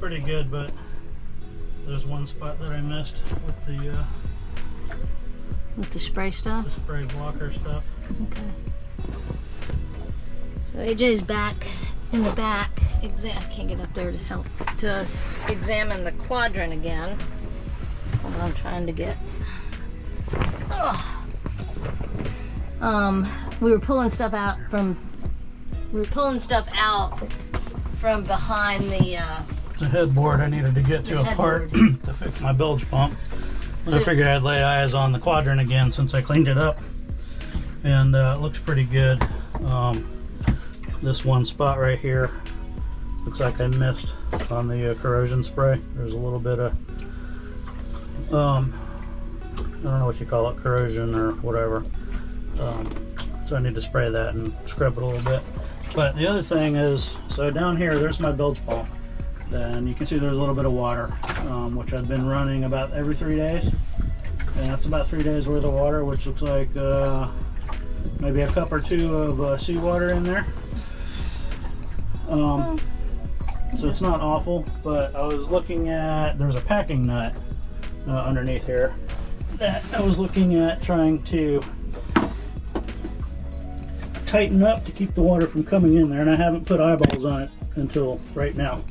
pretty good, but there's one spot that I missed with the spray stuff? the spray blocker stuff. Okay. So AJ's back in the back. I can't get up there to help to examine the quadrant again. Hold on, I'm trying to get. We were pulling stuff out from behind the headboard. I needed to get to a part to fix my bilge pump. So I figured I'd lay eyes on the quadrant again since I cleaned it up, and it looks pretty good. This one spot right here looks like I missed on the corrosion spray. There's a little bit of I don't know what you call it, corrosion or whatever. So I need to spray that and scrub it a little bit. But the other thing is, so down here there's my bilge pump. Then you can see there's a little bit of water, which I've been running about every 3 days. And that's about 3 days worth of water, which looks like maybe a cup or two of seawater in there. So it's not awful, but I was looking at, there's a packing nut underneath here that I was looking at trying to tighten up to keep the water from coming in there, and I haven't put eyeballs on it until right now.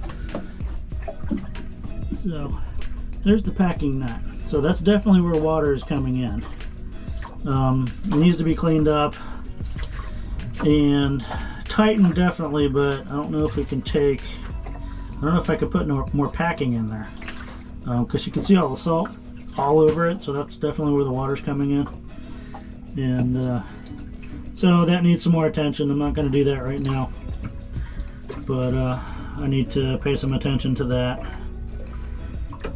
So there's the packing nut. So that's definitely where water is coming in. It needs to be cleaned up and tightened definitely, but I don't know if we can take, I don't know if I could put more packing in there, because you can see all the salt all over it, so that's definitely where the water's coming in. And so that needs some more attention. I'm not going to do that right now, but I need to pay some attention to that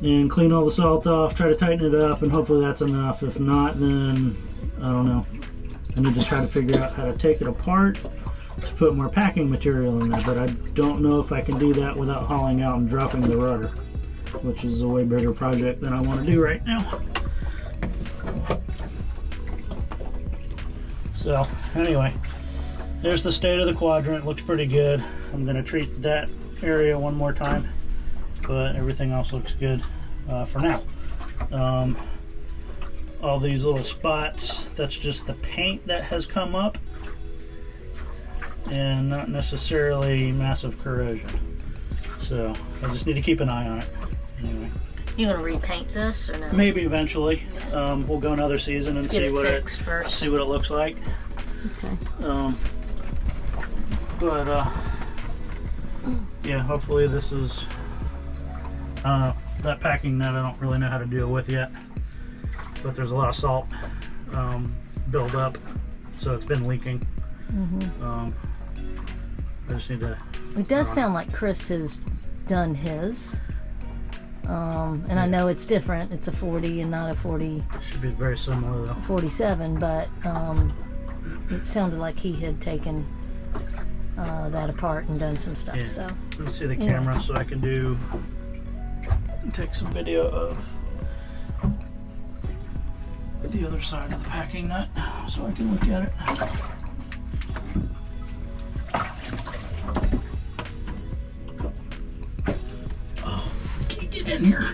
and clean all the salt off, try to tighten it up, and hopefully that's enough. If not, then I don't know. I need to try to figure out how to take it apart to put more packing material in there, but I don't know if I can do that without hauling out and dropping the rudder, which is a way bigger project than I want to do right now. So anyway, there's the state of the quadrant. Looks pretty good. I'm going to treat that area one more time, but everything else looks good for now. All these little spots, that's just the paint that has come up and not necessarily massive corrosion. So I just need to keep an eye on it. Anyway. You gonna repaint this or no? Maybe eventually. We'll go another season and see what it looks like. Okay. But yeah, hopefully this is, I don't know, that packing nut I don't really know how to deal with yet, but there's a lot of salt build up, so it's been leaking. I just need to, it does sound like Chris has done his, and I know it's different. It's a 40 and not a 40. Should be very similar though. 47, but it sounded like he had taken that apart and done some stuff. Yeah. So let me see the camera so I can take some video of the other side of the packing nut so I can look at it. Oh, can't get in here.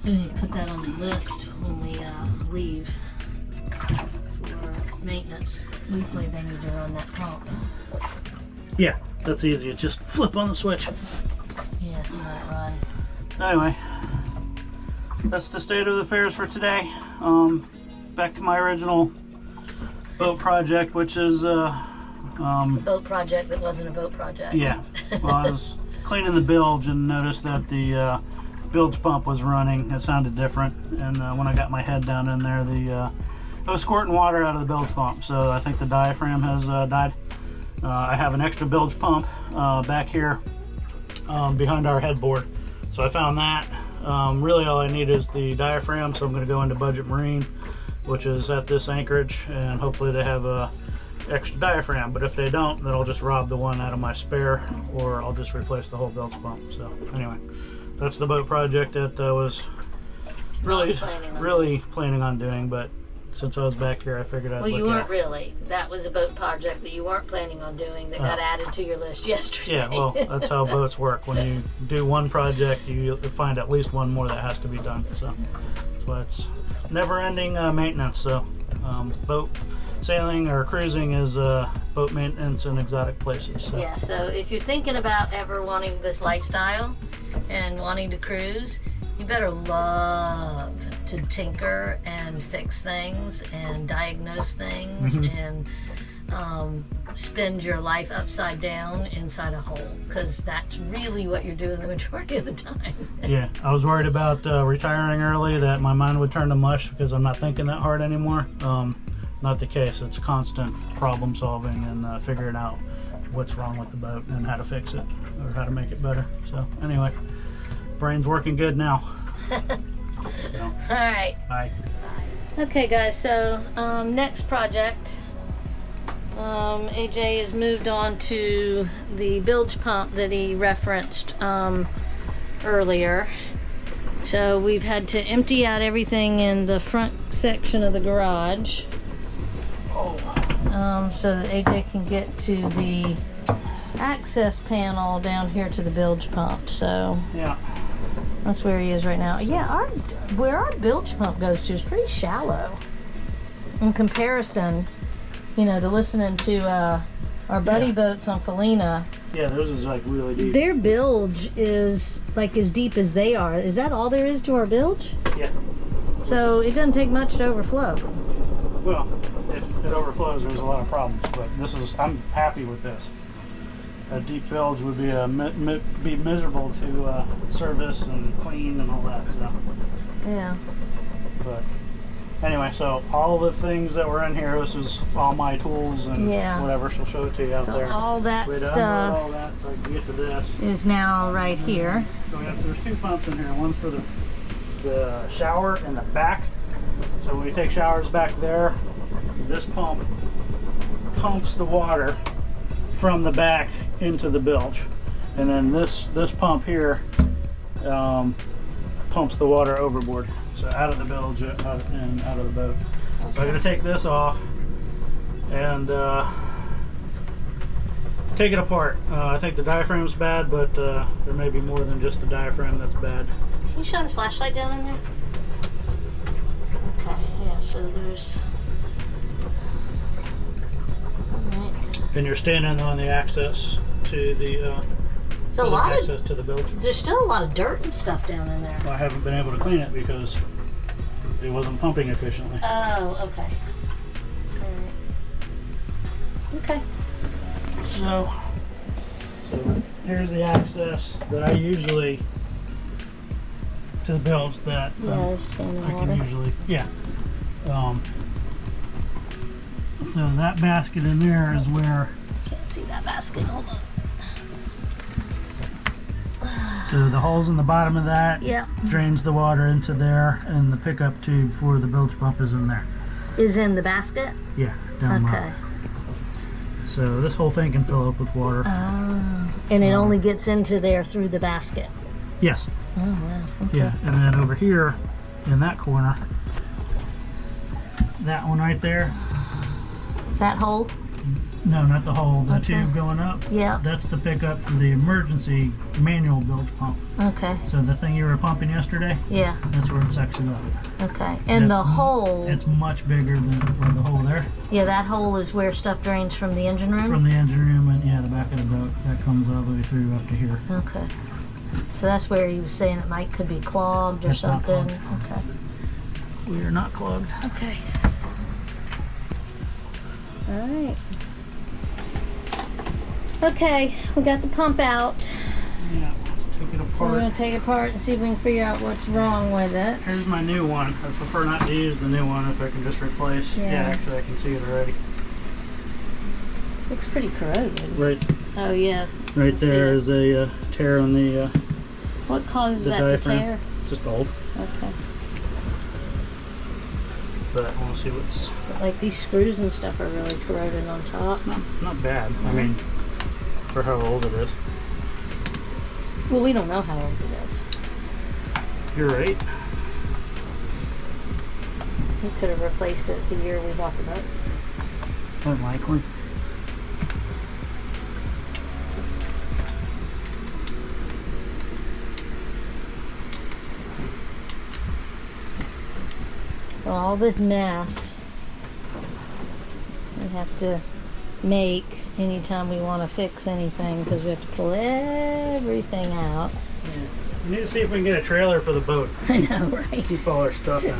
We need to put that on the list when we leave for maintenance. Weekly they need to run that pump. Yeah, that's easy. It's just flip on the switch. Yeah, it might run. Anyway, that's the state of affairs for today. Back to my original boat project, which is a boat project that wasn't a boat project. Yeah. Well, I was cleaning the bilge and noticed that the bilge pump was running. It sounded different, and when I got my head down in there, it was squirting water out of the bilge pump. So I think the diaphragm has died. I have an extra bilge pump back here behind our headboard. So I found that. Really all I need is the diaphragm, so I'm going to go into Budget Marine, which is at this anchorage, and hopefully they have extra diaphragm, but if they don't, then I'll just rob the one out of my spare, or I'll just replace the whole bilge pump. So anyway, that's the boat project that I was really planning on doing, but since I was back here, I figured I'd Well, you weren't really. That was a boat project that you weren't planning on doing that got added to your list yesterday. Yeah, well, that's how boats work. When you do one project, you find at least one more that has to be done. So that's why it's never-ending maintenance. So boat sailing or cruising is boat maintenance in exotic places. So. Yeah, so if you're thinking about ever wanting this lifestyle and wanting to cruise, you better love to tinker and fix things and diagnose things and spend your life upside down inside a hole, because that's really what you're doing the majority of the time. Yeah, I was worried about retiring early, that my mind would turn to mush because I'm not thinking that hard anymore. Not the case. It's constant problem solving and figuring out what's wrong with the boat and how to fix it or how to make it better. So anyway, brain's working good now. So, all right. bye. Okay guys, so next project, AJ has moved on to the bilge pump that he referenced earlier. So we've had to empty out everything in the front section of the garage, so that AJ can get to the access panel down here to the bilge pump. So yeah, that's where he is right now. Yeah, where our bilge pump goes to is pretty shallow in comparison, you know, to listening to our buddy boats on Felina. Yeah, theirs is like really deep. Their bilge is like as deep as they are. Is that all there is to our bilge? Yeah. So it doesn't take much to overflow. Well, if it overflows, there's a lot of problems, but I'm happy with this. A deep bilge would be be miserable to service and clean and all that. So. Yeah. But anyway, so all the things that were in here, this is all my tools and whatever. She'll show it to you out there. So all that stuff all that, so I can get to this. is now right here. So there's two pumps in here. One's for the shower in the back. So when we take showers back there, this pump pumps the water from the back into the bilge, and then this pump here pumps the water overboard, so out of the bilge and out of the boat. Okay. So I'm going to take this off and take it apart. I think the diaphragm's bad, but there may be more than just the diaphragm that's bad. Can you shine the flashlight down in there? Okay, yeah, so there's... And you're standing on the access to the to the bilge. There's still a lot of dirt and stuff down in there. Well, I haven't been able to clean it because it wasn't pumping efficiently. Oh, okay. All right. Okay. So here's the access that I usually to the bilge that I can usually so that basket in there is where... Can't see that basket, hold on. So the holes in the bottom of that drains the water into there, and the pickup tube for the bilge pump is in there. Is in the basket? Yeah, down low. So this whole thing can fill up with water. Oh. And it only gets into there through the basket? Yes. Oh, wow. Okay. Yeah, and then over here in that corner, that one right there. That hole? No, not the hole. The tube going up. Yeah. That's the pickup for the emergency manual bilge pump. Okay. So the thing you were pumping yesterday? Yeah. That's where it's sectioned up. Okay. And the hole... It's much bigger than the hole there. Yeah, that hole is where stuff drains from the engine room? From the engine room and, the back of the boat. That comes all the way through up to here. Okay. So that's where he was saying it could be clogged or something. Okay. We are not clogged. Okay. All right. Okay, we got the pump out. Yeah, let's take it apart. So we're going to take it apart and see if we can figure out what's wrong with it. Here's my new one. I prefer not to use the new one if I can just replace. Yeah, actually I can see it already. Looks pretty corroded. Right. Oh, yeah. Right there is a tear on the what causes that diaphragm. to tear? Just old. Okay. but I want to see what's... But like these screws and stuff are really corroded on top. Not bad. I mean, for how old it is. Well, we don't know how old it is. You're right. We could have replaced it the year we bought the boat. Unlikely. So all this mess we have to make anytime we want to fix anything, because we have to pull everything out. Yeah. We need to see if we can get a trailer for the boat. I know, right? Keep all our stuff in.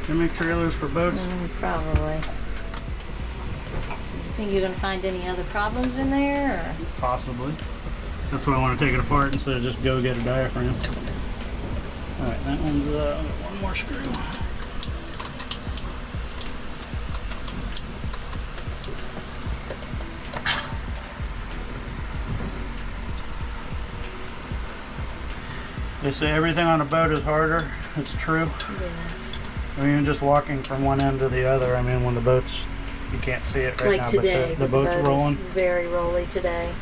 Can we make trailers for boats? Probably. So do you think you're going to find any other problems in there? Or? Possibly. That's why I want to take it apart instead of just go get a diaphragm. Alright, that one's one more screw. They say everything on a boat is harder. It's true. Yes. I mean, just walking from one end to the other. I mean, when the boat's, you can't see it right like now, today, but the boat's boat rolling. Is very rolly today.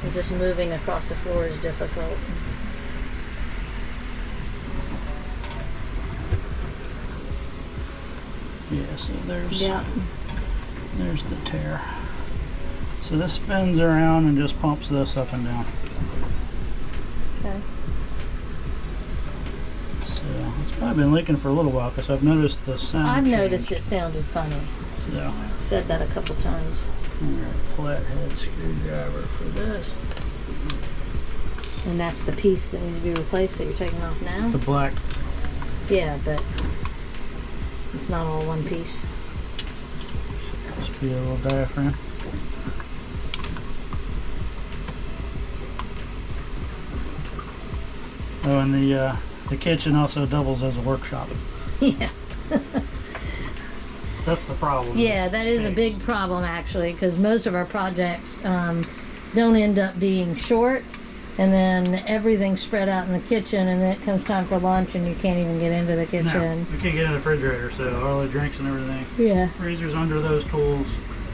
And just moving across the floor is difficult. Yeah, so there's Yeah. there's the tear. So this spins around and just pumps this up and down. Okay. So it's probably been leaking for a little while because I've noticed the sound. I've change. noticed it sounded funny. So, I've said that a couple times. alright, flathead screwdriver for this. And that's the piece that needs to be replaced that you're taking off now? The black. Yeah, but it's not all one piece. Must be a little diaphragm. Oh, and the kitchen also doubles as a workshop. Yeah. That's the problem. Yeah, that is a big problem actually, because most of our projects don't end up being short, and then everything's spread out in the kitchen, and then it comes time for lunch and you can't even get into the kitchen. No, we can't get in the refrigerator, so all the drinks and everything. Yeah. Freezer's under those tools.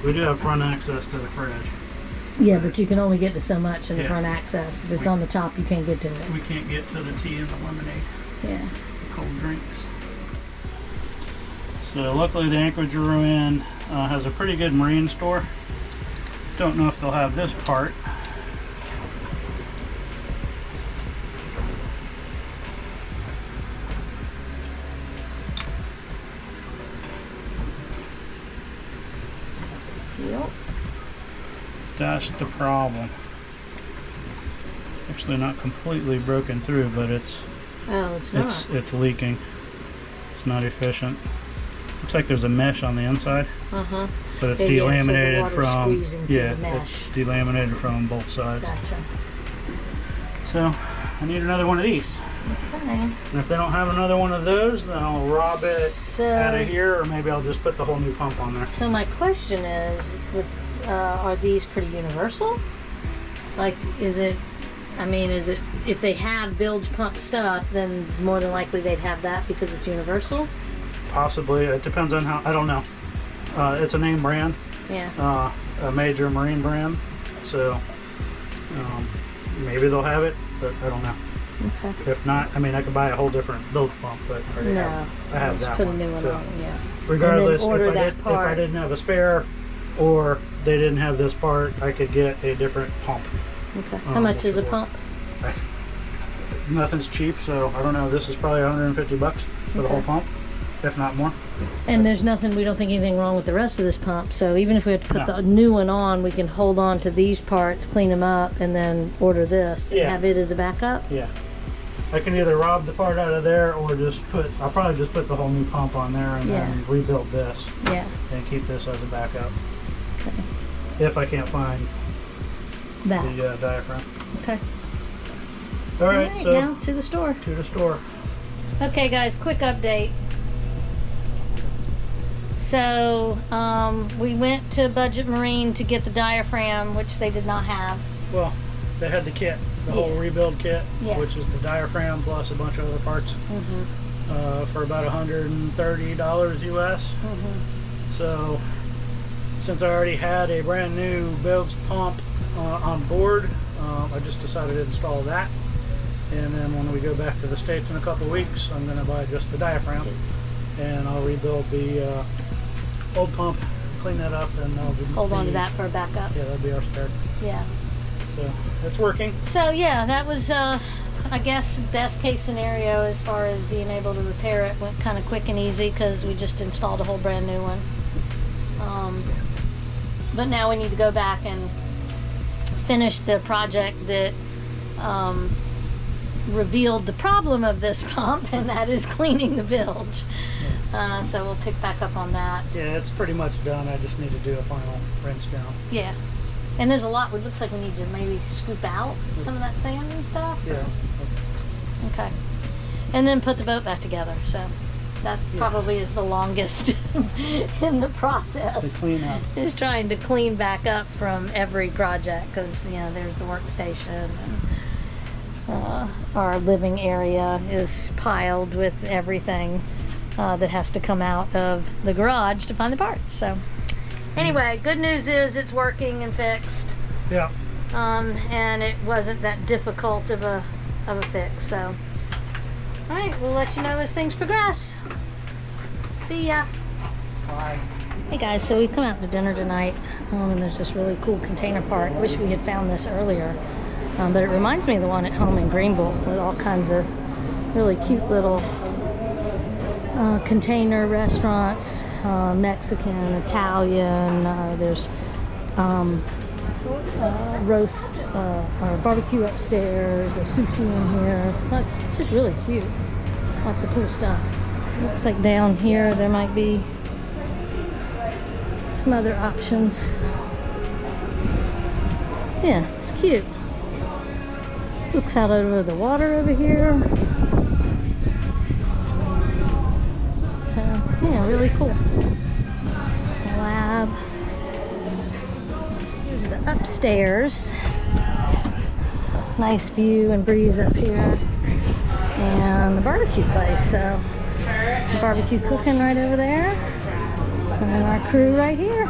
We do have front access to the fridge. Yeah, but you can only get to so much in the Yeah. front access. If it's on the top, you can't get to it. We can't get to the tea and the lemonade, Yeah. the cold drinks. So luckily the anchorage we're in has a pretty good marine store. Don't know if they'll have this part. Yep. That's the problem. Actually not completely broken through, but it's Oh, it's not. it's leaking. It's not efficient. Looks like there's a mesh on the inside, Uh-huh. but it's Yeah, so the delaminated water's from squeezing through the mesh. it's delaminated from both sides. Gotcha. So I need another one of these. Okay. And if they don't have another one of those, then I'll rob it out of here, or maybe I'll just put the whole new pump on there. So my question is, with are these pretty universal? Like, is it? I mean, is it if they have bilge pump stuff, then more than likely they'd have that because it's universal? Possibly. It depends on how. I don't know. It's a name brand, Yeah. a major marine brand. So maybe they'll have it, but I don't know. Okay. If not, I mean, I could buy a whole different bilge pump, but I already No. have, I have Just that put one. a new one So on. Yeah. regardless, And then order if that if part. I didn't have a spare, or they didn't have this part, I could get a different pump. Okay. How much is a pump? Nothing's cheap, so I don't know. This is probably 150 bucks for the whole Okay. pump, if not more. And there's nothing. We don't think anything wrong with the rest of this pump. So even if we have to put No. the new one on, we can hold on to these parts, clean them up, and then order this and Yeah. have it as a backup. Yeah. I can either rob the part out of there or just I'll probably just put the whole new pump on there and Yeah. then rebuild this Yeah. and keep this as a backup. Okay. If I can't find That. the diaphragm. Okay. All right, so now to the store. to the store. Okay, guys, quick update. So, we went to Budget Marine to get the diaphragm, which they did not have. Well, they had the kit, the whole Yeah. rebuild kit, Yeah. which is the diaphragm plus a bunch of other parts. for about $130 US. So since I already had a brand new Bilge pump on board, I just decided to install that. And then when we go back to the States in a couple weeks, I'm going to buy just the diaphragm, and I'll rebuild the old pump, clean that up, and I'll hold on to that for a backup. Yeah, that'll be our spare. Yeah. So it's working. So yeah, that was I guess best case scenario as far as being able to repair it. Went kind of quick and easy because we just installed a whole brand new one. But now we need to go back and finish the project that revealed the problem of this pump, and that is cleaning the bilge. So we'll pick back up on that. Yeah, it's pretty much done. I just need to do a final rinse down. Yeah. And there's a lot. It looks like we need to maybe scoop out some of that sand and stuff. Yeah. Okay. And then put the boat back together. So that probably is the longest in the process. The cleanup. Is trying to clean back up from every project, because there's the workstation, and our living area is piled with everything that has to come out of the garage to find the parts. So anyway, good news is it's working and fixed. Yeah. And it wasn't that difficult of a fix. So all right, we'll let you know as things progress. See ya. Bye. Hey guys, so we've come out to dinner tonight, and there's this really cool container park. Wish we had found this earlier, but it reminds me of the one at home in Greenville, with all kinds of really cute little container restaurants, Mexican, Italian. There's roast or barbecue upstairs, there's sushi in here. So that's just really cute. Lots of cool stuff. Looks like down here there might be some other options. Yeah, it's cute. Looks out over the water over here. Yeah, really cool. Lab. Here's the upstairs. Nice view and breeze up here. And the barbecue place. So the barbecue cooking right over there. And then our crew right here.